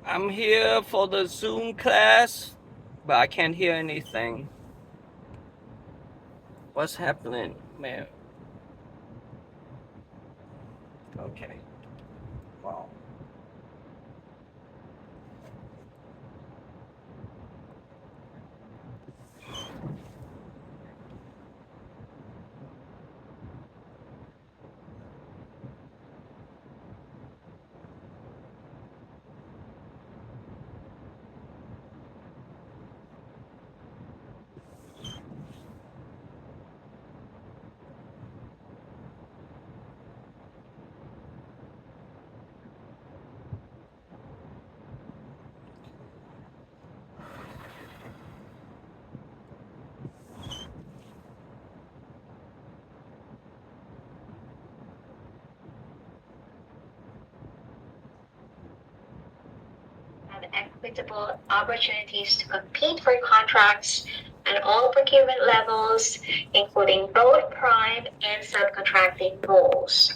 I'm here for the Zoom class, but I can't hear anything. What's happening, man? Okay. Wow. Have equitable opportunities to compete for contracts at all procurement levels, including both prime and subcontracting roles.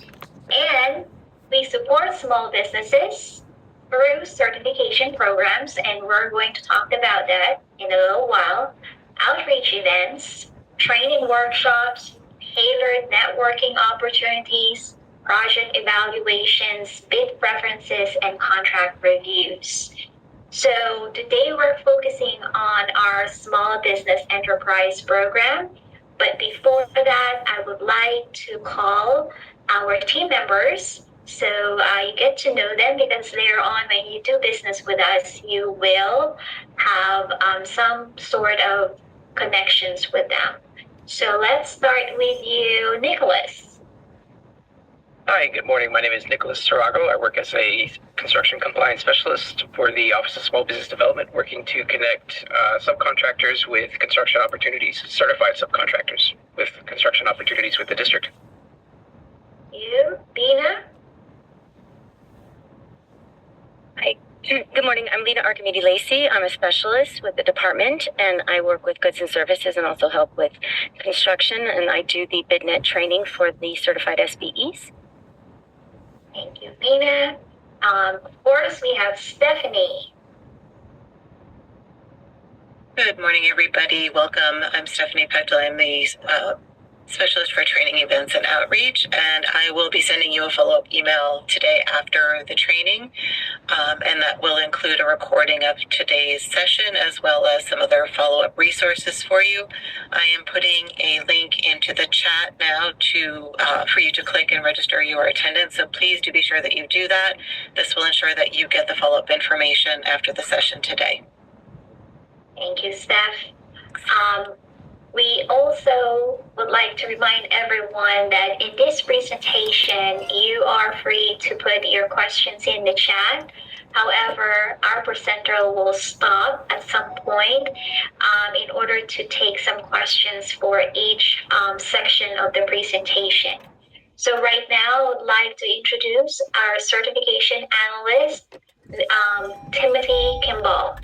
And we support small businesses through certification programs, and we're going to talk about that in a little while. Outreach events, training workshops, tailored networking opportunities, project evaluations, bid preferences, and contract reviews. So today we're focusing on our small business enterprise program. But before that, I would like to call our team members so you get to know them, because later on when you do business with us, you will have some sort of connections with them. So let's start with you, Nicholas. Hi, good morning. My name is Nicholas Sarago. I work as a construction compliance specialist for the Office of Small Business Development, working to connect subcontractors with construction opportunities, certified subcontractors with construction opportunities with the district. You, Bina? Hi. Good morning. I'm Lena Archimedes Lacey. I'm a specialist with the department, and I work with goods and services and also help with construction, and I do the BidNet training for the certified SBEs. Thank you, Bina. Of course, we have Stephanie. Good morning, everybody. Welcome. I'm Stephanie Pectel. I'm the specialist for training events and outreach, and I will be sending you a follow-up email today after the training, and that will include a recording of today's session as well as some other follow-up resources for you. I am putting a link into the chat now for you to click and register your attendance, so please do be sure that you do that. This will ensure that you get the follow-up information after the session today. Thank you, Steph. We also would like to remind everyone that in this presentation, you are free to put your questions in the chat. However, our presenter will stop at some point in order to take some questions for each section of the presentation. So right now, I would like to introduce our certification analyst, Timothy Kimball.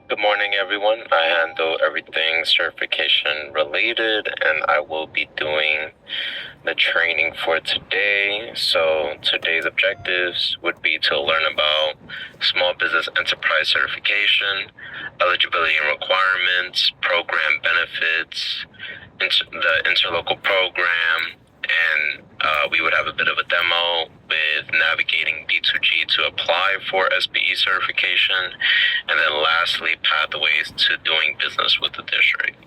Good morning, everyone. I handle everything certification related, and I will be doing the training for today. So today's objectives would be to learn about small business enterprise certification, eligibility and requirements, program benefits, the interlocal program, and we would have a bit of a demo with navigating D2G to apply for SBE certification, and then lastly, pathways to doing business with the district.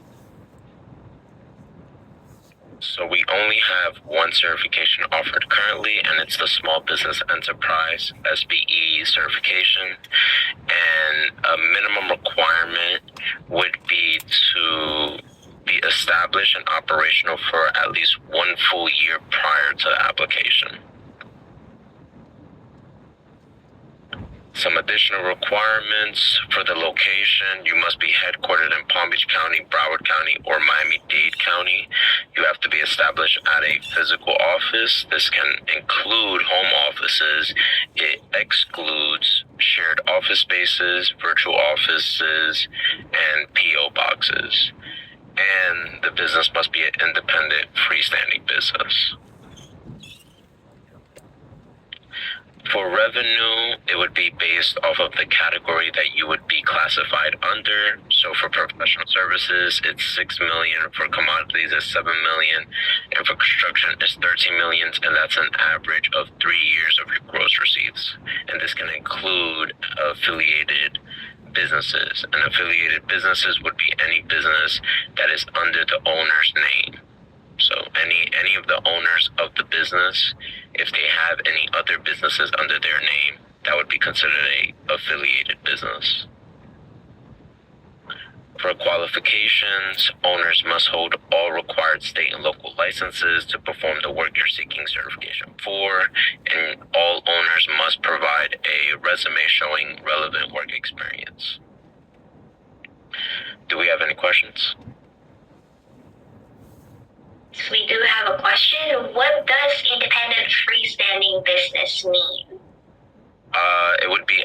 So we only have one certification offered currently, and it's the Small Business Enterprise SBE certification. And a minimum requirement would be to be established and operational for at least 1 full year prior to the application. Some additional requirements for the location: you must be headquartered in Palm Beach County, Broward County, or Miami-Dade County. You have to be established at a physical office. This can include home offices. It excludes shared office spaces, virtual offices, and PO boxes. And the business must be an independent, freestanding business. For revenue, it would be based off of the category that you would be classified under. So for professional services, it's 6 million. For commodities, it's 7 million. And for construction, it's 13 million. And that's an average of 3 years of your gross receipts. And this can include affiliated businesses. And affiliated businesses would be any business that is under the owner's name. So any of the owners of the business, if they have any other businesses under their name, that would be considered a affiliated business. For qualifications, owners must hold all required state and local licenses to perform the work you're seeking certification for, and all owners must provide a resume showing relevant work experience. Do we have any questions? So we do have a question. What does independent freestanding business mean? It would be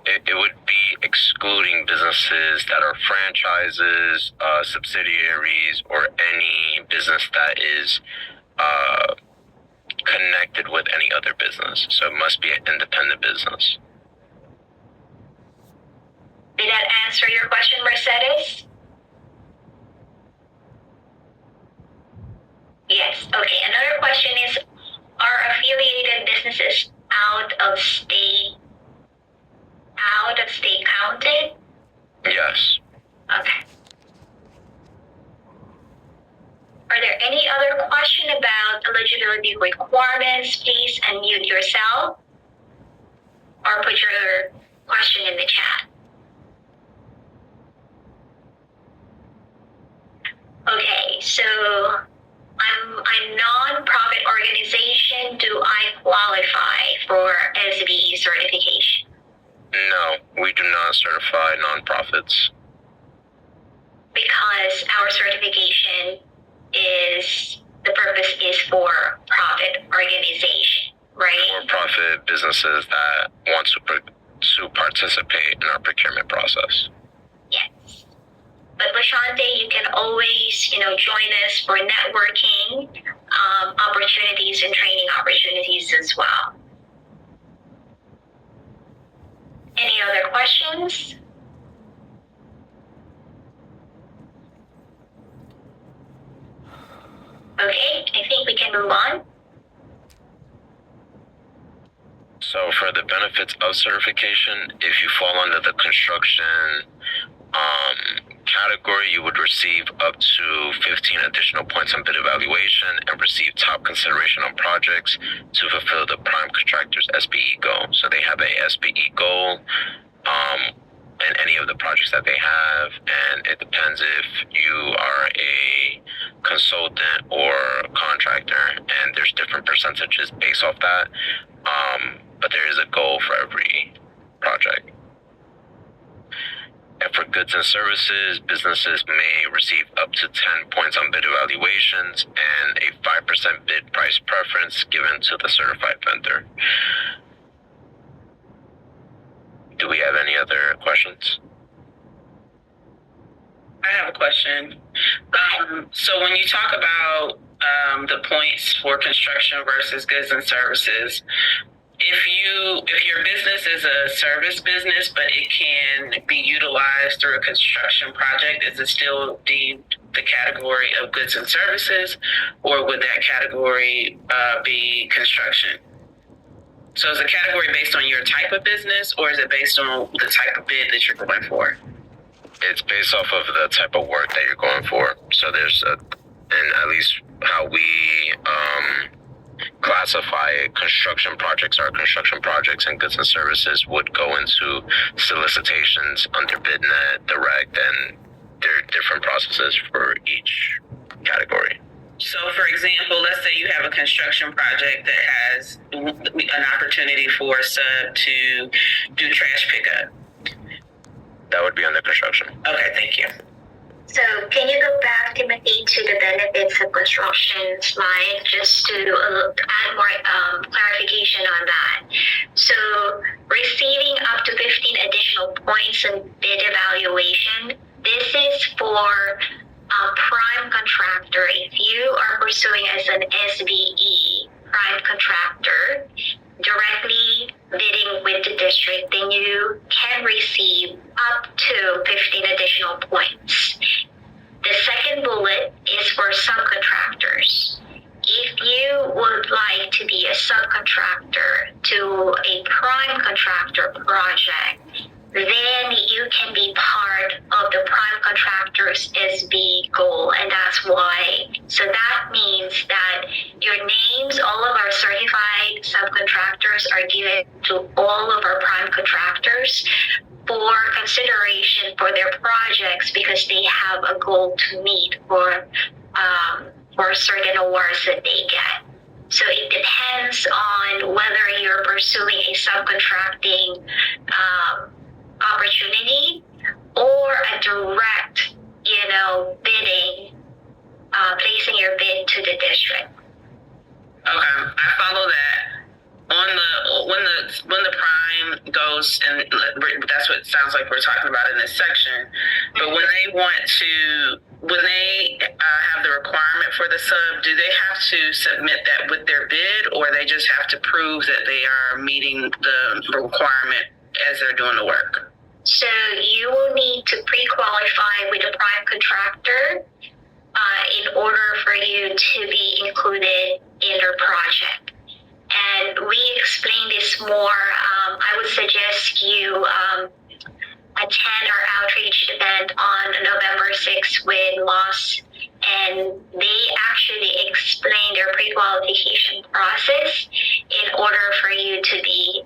it would be excluding businesses that are franchises, subsidiaries, or any business that is connected with any other business. So it must be an independent business. Did that answer your question, Mercedes? Yes. Okay. Another question is, are affiliated businesses out of state counted? Yes. Okay. Are there any other question about eligibility requirements? Please unmute yourself or put your question in the chat. Okay, so I'm a non-profit organization. Do I qualify for SBE certification? No, we do not certify nonprofits. Because our certification the purpose is for profit organization, right? For-profit businesses that want to participate in our procurement process. Yes. But Lashante, you can always, join us for networking opportunities and training opportunities as well. Any other questions? Okay, I think we can move on. So for the benefits of certification, if you fall under the construction category, you would receive up to 15 additional points on bid evaluation and receive top consideration on projects to fulfill the prime contractor's SBE goal. So they have a SBE goal in any of the projects that they have, and it depends if you are a consultant or contractor, and there's different percentages based off that, but there is a goal for every project. And for goods and services, businesses may receive up to 10 points on bid evaluations and a 5% bid price preference given to the certified vendor. Do we have any other questions? I have a question. So when you talk about the points for construction versus goods and services, if your business is a service business, but it can be utilized through a construction project, is it still deemed the category of goods and services, or would that category be construction? So is the category based on your type of business, or is it based on the type of bid that you're going for? It's based off of the type of work that you're going for. So there's and at least how we classify construction projects are construction projects, and goods and services would go into solicitations under BidNet, direct, and there are different processes for each category. So, for example, let's say you have a construction project that has an opportunity for a sub to do trash pickup. That would be under construction. Okay, thank you. So can you go back, Timothy, to the benefits of construction slide, just to add more clarification on that? So receiving up to 15 additional points in bid evaluation, this is for a prime contractor. If you are pursuing as an SBE prime contractor, directly bidding with the district, then you can receive up to 15 additional points. The second bullet is for subcontractors. If you would like to be a subcontractor to a prime contractor project, then you can be part of the prime contractor's SB goal, and that's why. So that means that your names, all of our certified subcontractors are given to all of our prime contractors for consideration for their projects because they have a goal to meet for certain awards that they get. So it depends on whether you're pursuing a subcontracting opportunity or a direct, bidding, placing your bid to the district. Okay, I follow that. When the prime goes, and that's what it sounds like we're talking about in this section. But when they have the requirement for the sub, do they have to submit that with their bid, or they just have to prove that they are meeting the requirement as they're doing the work? So you will need to pre-qualify with a prime contractor in order for you to be included in their project. And we explain this more. I would suggest you attend our outreach event on November 6th with Moss, and they actually explain their pre-qualification process in order for you to be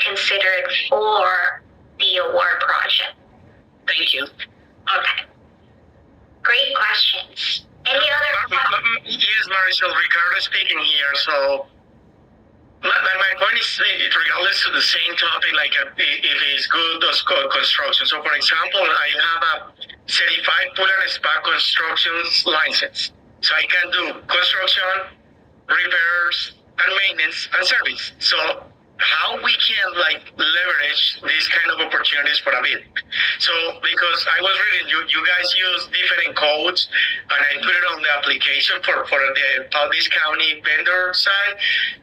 considered for the award project. Thank you. Okay. Great questions. Any other questions? Yes, Marisol, Ricardo speaking here. So my point is, regardless to the same topic, like if it's good or construction. So for example, I have a certified pool and spa construction license. So I can do construction, repairs, and maintenance and service. So how we can leverage these kind of opportunities for a bid. So because I was reading, you guys use different codes, and I put it on the application for the Palm Beach County vendor side.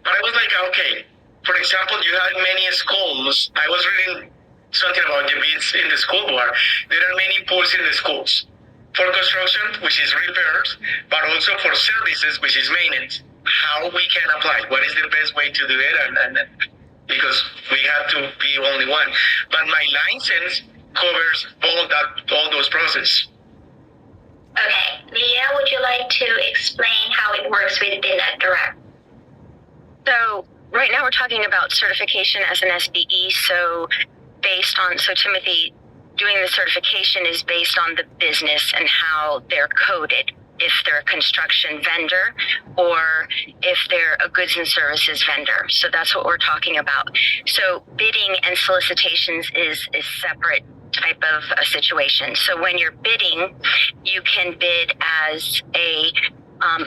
But I was like, okay, for example, you have many schools. I was reading something about the bids in the school board. There are many pools in the schools for construction, which is repairs, but also for services, which is maintenance. How we can apply? What is the best way to do it? And because we have to be only one. But my license covers all those processes. Okay. Leah, would you like to explain how it works with BidNet Direct? So right now we're talking about certification as an SBE. So Timothy, doing the certification is based on the business and how they're coded. If they're a construction vendor or if they're a goods and services vendor. So that's what we're talking about. So bidding and solicitations is a separate type of a situation. So when you're bidding, you can bid as a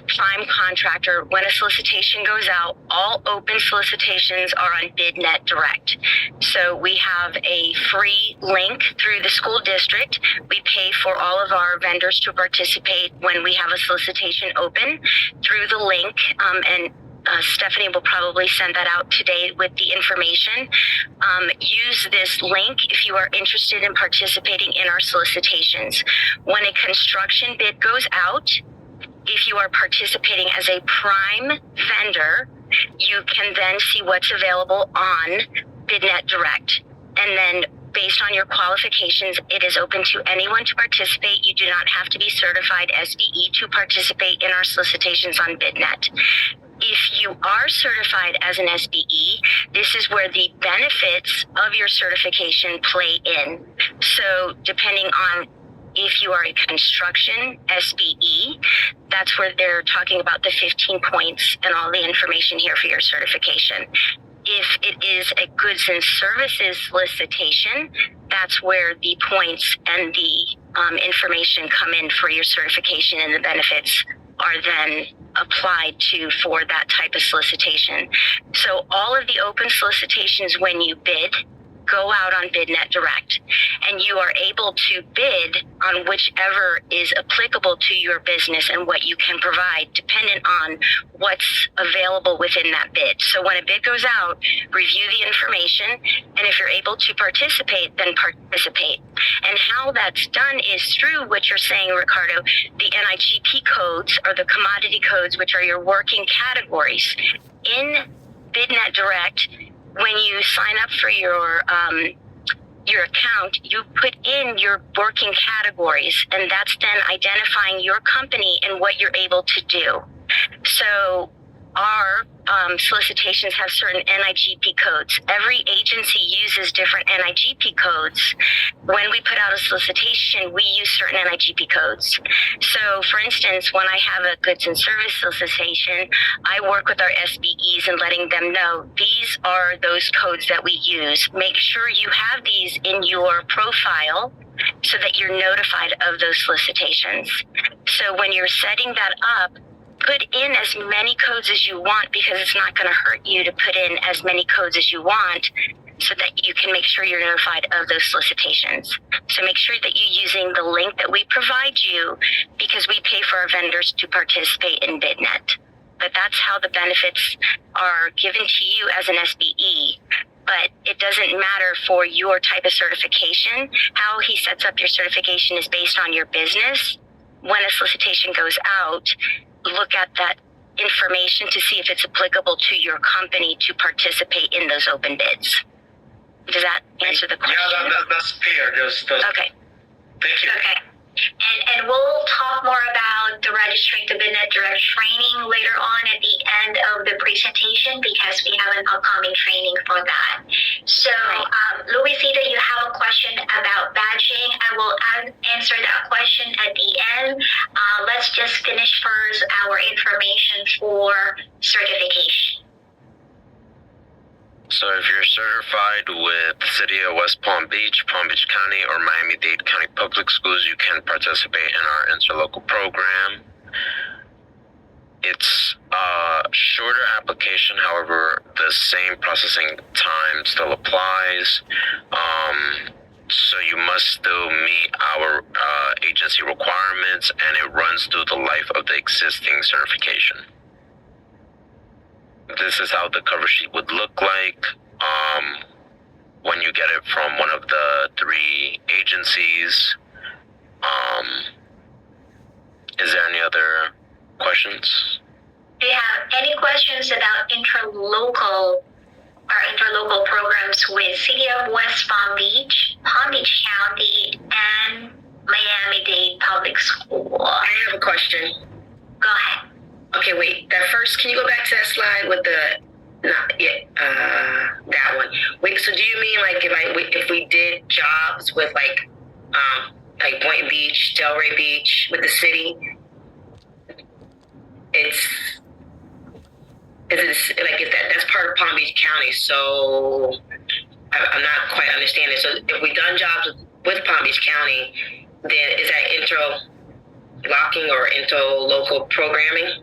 prime contractor. When a solicitation goes out, all open solicitations are on BidNet Direct. So we have a free link through the school district. We pay for all of our vendors to participate when we have a solicitation open through the link, and Stephanie will probably send that out today with the information. Use this link if you are interested in participating in our solicitations. When a construction bid goes out, if you are participating as a prime vendor, you can then see what's available on BidNet Direct. And then based on your qualifications, it is open to anyone to participate. You do not have to be certified SBE to participate in our solicitations on BidNet. If you are certified as an SBE, this is where the benefits of your certification play in. So depending on if you are a construction SBE, that's where they're talking about the 15 points and all the information here for your certification. If it is a goods and services solicitation, that's where the points and the information come in for your certification, and the benefits are then applied to for that type of solicitation. So all of the open solicitations when you bid go out on BidNet Direct, and you are able to bid on whichever is applicable to your business and what you can provide, dependent on what's available within that bid. So when a bid goes out, review the information, and if you're able to participate, then participate. And how that's done is through what you're saying, Ricardo, the NIGP codes, or the commodity codes, which are your working categories. In BidNet Direct, when you sign up for your account, you put in your working categories, and that's then identifying your company and what you're able to do. So our solicitations have certain NIGP codes. Every agency uses different NIGP codes. When we put out a solicitation, we use certain NIGP codes. So, for instance, when I have a goods and service solicitation, I work with our SBEs and letting them know these are those codes that we use. Make sure you have these in your profile so that you're notified of those solicitations. So when you're setting that up, put in as many codes as you want, because it's not going to hurt you to put in as many codes as you want, so that you can make sure you're notified of those solicitations. So make sure that you're using the link that we provide you, because we pay for our vendors to participate in BidNet. But that's how the benefits are given to you as an SBE. But it doesn't matter for your type of certification. How he sets up your certification is based on your business. When a solicitation goes out, look at that information to see if it's applicable to your company to participate in those open bids. Does that answer the question? Yeah, that's clear. Okay. Thank you. Okay. And we'll talk more about the registering to BidNet Direct training later on at the end of the presentation, because we have an upcoming training for that. So, Louisita, you have a question about badging. I will answer that question at the end. Let's just finish first our information for certification. So if you're certified with the City of West Palm Beach County, or Miami-Dade County Public Schools, you can participate in our interlocal program. It's a shorter application, however, the same processing time still applies. So you must still meet our agency requirements, and it runs through the life of the existing certification. This is how the cover sheet would look like when you get it from one of the 3 agencies. Is there any other questions? Do you have any questions about interlocal programs with City of West Palm Beach County, and Miami-Dade Public School? I have a question. Go ahead. Okay, wait. That first, can you go back to that slide with that one? Wait, so do you mean like if we did jobs with like Boynton Beach, Delray Beach, with the city? That's part of Palm Beach County? So I'm not quite understanding. So if we've done jobs with Palm Beach County, then is that interlocking or interlocal programming?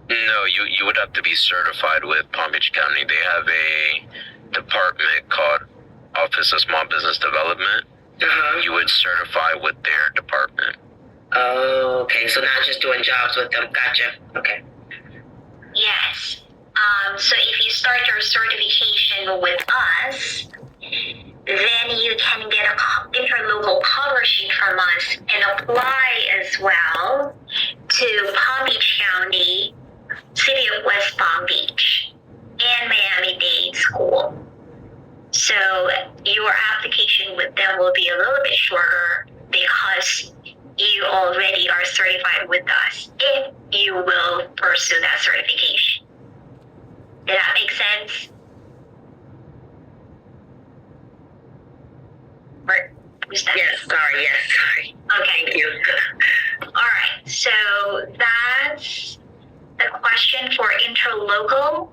No, you would have to be certified with Palm Beach County. They have a department called Office of Small Business Development. You would certify with their department. Oh, okay. So not just doing jobs with them. Gotcha. Okay. Yes. So if you start your certification with us, then you can get an interlocal cover sheet from us and apply as well to Palm Beach County, City of West Palm Beach, and Miami-Dade School. So your application with them will be a little bit shorter, because you already are certified with us, if you will pursue that certification. Did that make sense? Or was that? Yes, sorry. Okay. Thank you. All right, so that's the question for interlocal.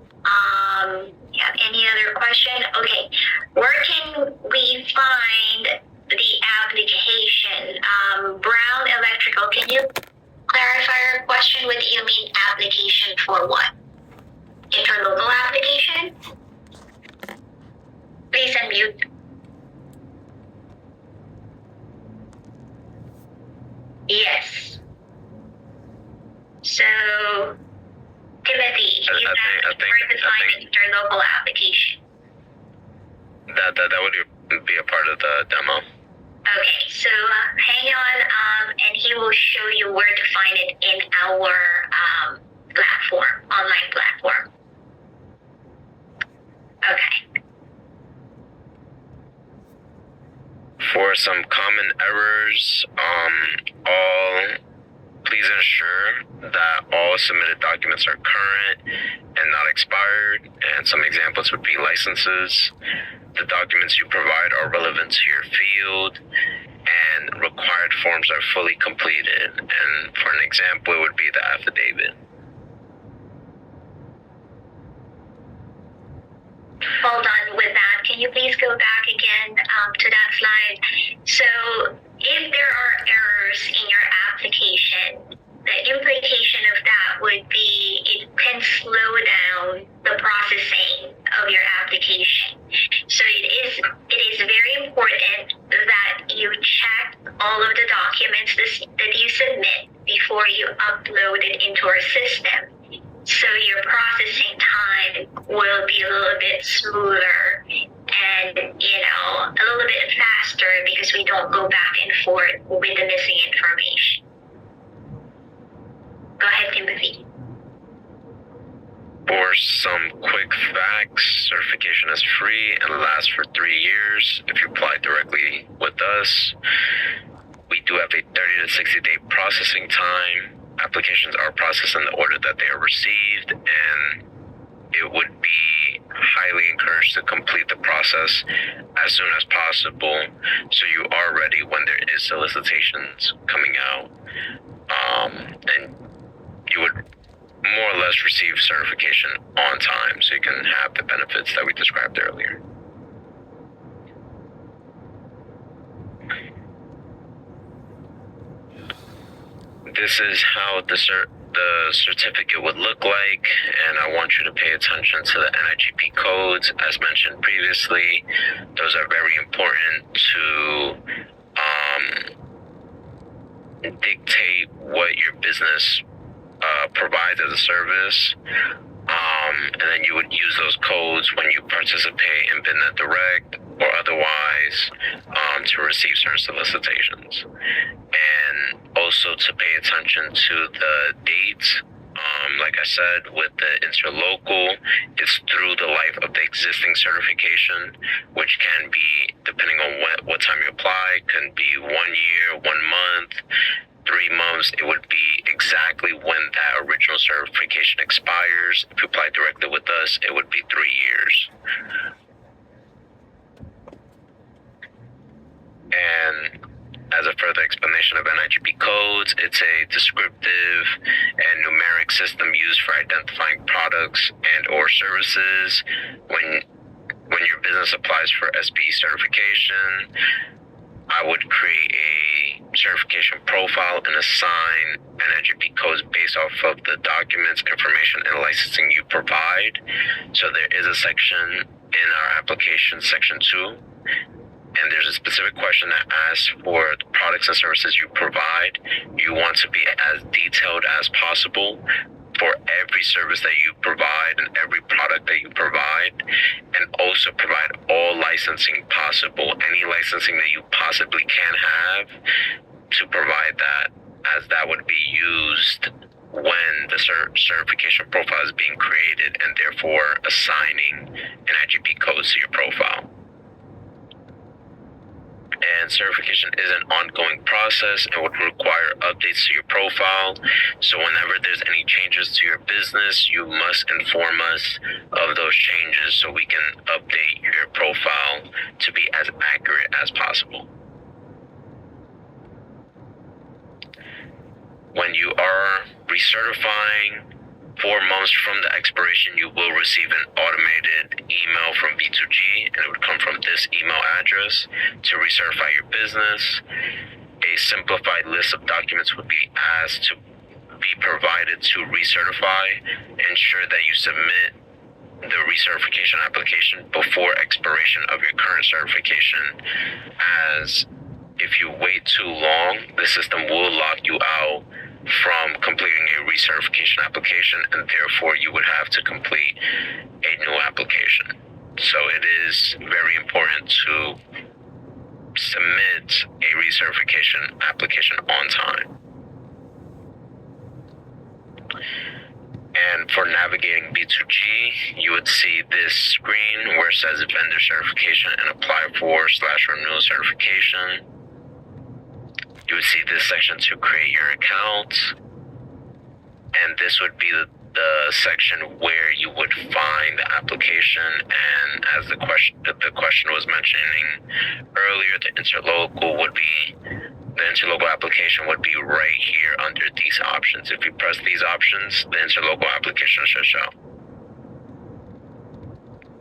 You have any other question? Okay, where can we find the application? Brown Electrical, can you clarify your question with you mean application for what? Interlocal application? Please unmute. your local application. That would be a part of the demo. Okay, so hang on, and he will show you where to find it in our online platform. Okay. For some common errors, please ensure that all submitted documents are current and not expired. And some examples would be licenses. The documents you provide are relevant to your field, and required forms are fully completed. And for an example, it would be the affidavit. Hold on with that. Can you please go back again to that slide? So if there are errors in your application, the implication of that would be it can slow down the processing of your application. So it is very important that you check all of the documents that you submit before you upload it into our system. So your processing time will be a little bit smoother and, a little bit faster because we don't go back and forth with the missing information. Go ahead, Timothy. For some quick facts, certification is free and lasts for 3 years if you apply directly with us. We do have a 30 to 60 day processing time. Applications are processed in the order that they are received, and it would be highly encouraged to complete the process as soon as possible so you are ready when there is solicitations coming out, and you would more or less receive certification on time so you can have the benefits that we described earlier. This is how the certificate would look like, and I want you to pay attention to the NIGP codes. As mentioned previously, those are very important to dictate what your business provides as a service, and then you would use those codes when you participate in BidNet Direct or otherwise to receive certain solicitations. And also to pay attention to the dates. Like I said, with the interlocal, it's through the life of the existing certification, which can be, depending on what time you apply, can be 1 year, 1 month, 3 months. It would be exactly when that original certification expires. If you apply directly with us, it would be 3 years. And as a further explanation of NIGP codes, it's a descriptive and numeric system used for identifying products and or services. When your business applies for SBE certification, I would create a certification profile and assign NIGP codes based off of the documents, information, and licensing you provide. So there is a section in our application, section 2, and there's a specific question that asks for the products and services you provide. You want to be as detailed as possible for every service that you provide and every product that you provide, and also provide all licensing possible, any licensing that you possibly can have, to provide that, as that would be used when the certification profile is being created and therefore assigning NIGP codes to your profile. And certification is an ongoing process and would require updates to your profile. So whenever there's any changes to your business, you must inform us of those changes so we can update your profile to be as accurate as possible. When you are recertifying, 4 months from the expiration, you will receive an automated email from B2G, and it would come from this email address to recertify your business. A simplified list of documents would be asked to be provided to recertify. Ensure that you submit the recertification application before expiration of your current certification, as if you wait too long, the system will lock you out from completing a recertification application, and therefore you would have to complete a new application. So it is very important to submit a recertification application on time. And for navigating B2G, you would see this screen where it says vendor certification and apply for/renew certification. You would see this section to create your account. And this would be the section where you would find the application. And as the question was mentioning earlier, the interlocal application would be right here under these options. If you press these options, the interlocal application should show.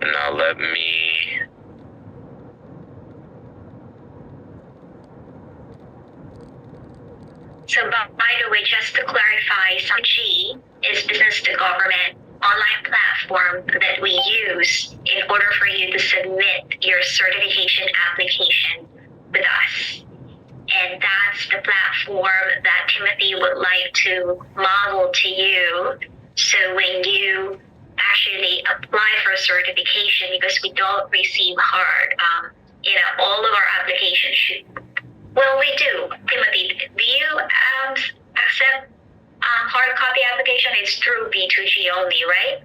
And now let me So by the way, just to clarify, G is business to government online platform that we use in order for you to submit your certification application with us. And that's the platform that Timothy would like to model to you. So when you actually apply for certification, because we don't receive hard, all of our applications should. Well, we do. Timothy, do you accept hard copy application? It's through B2G only, right?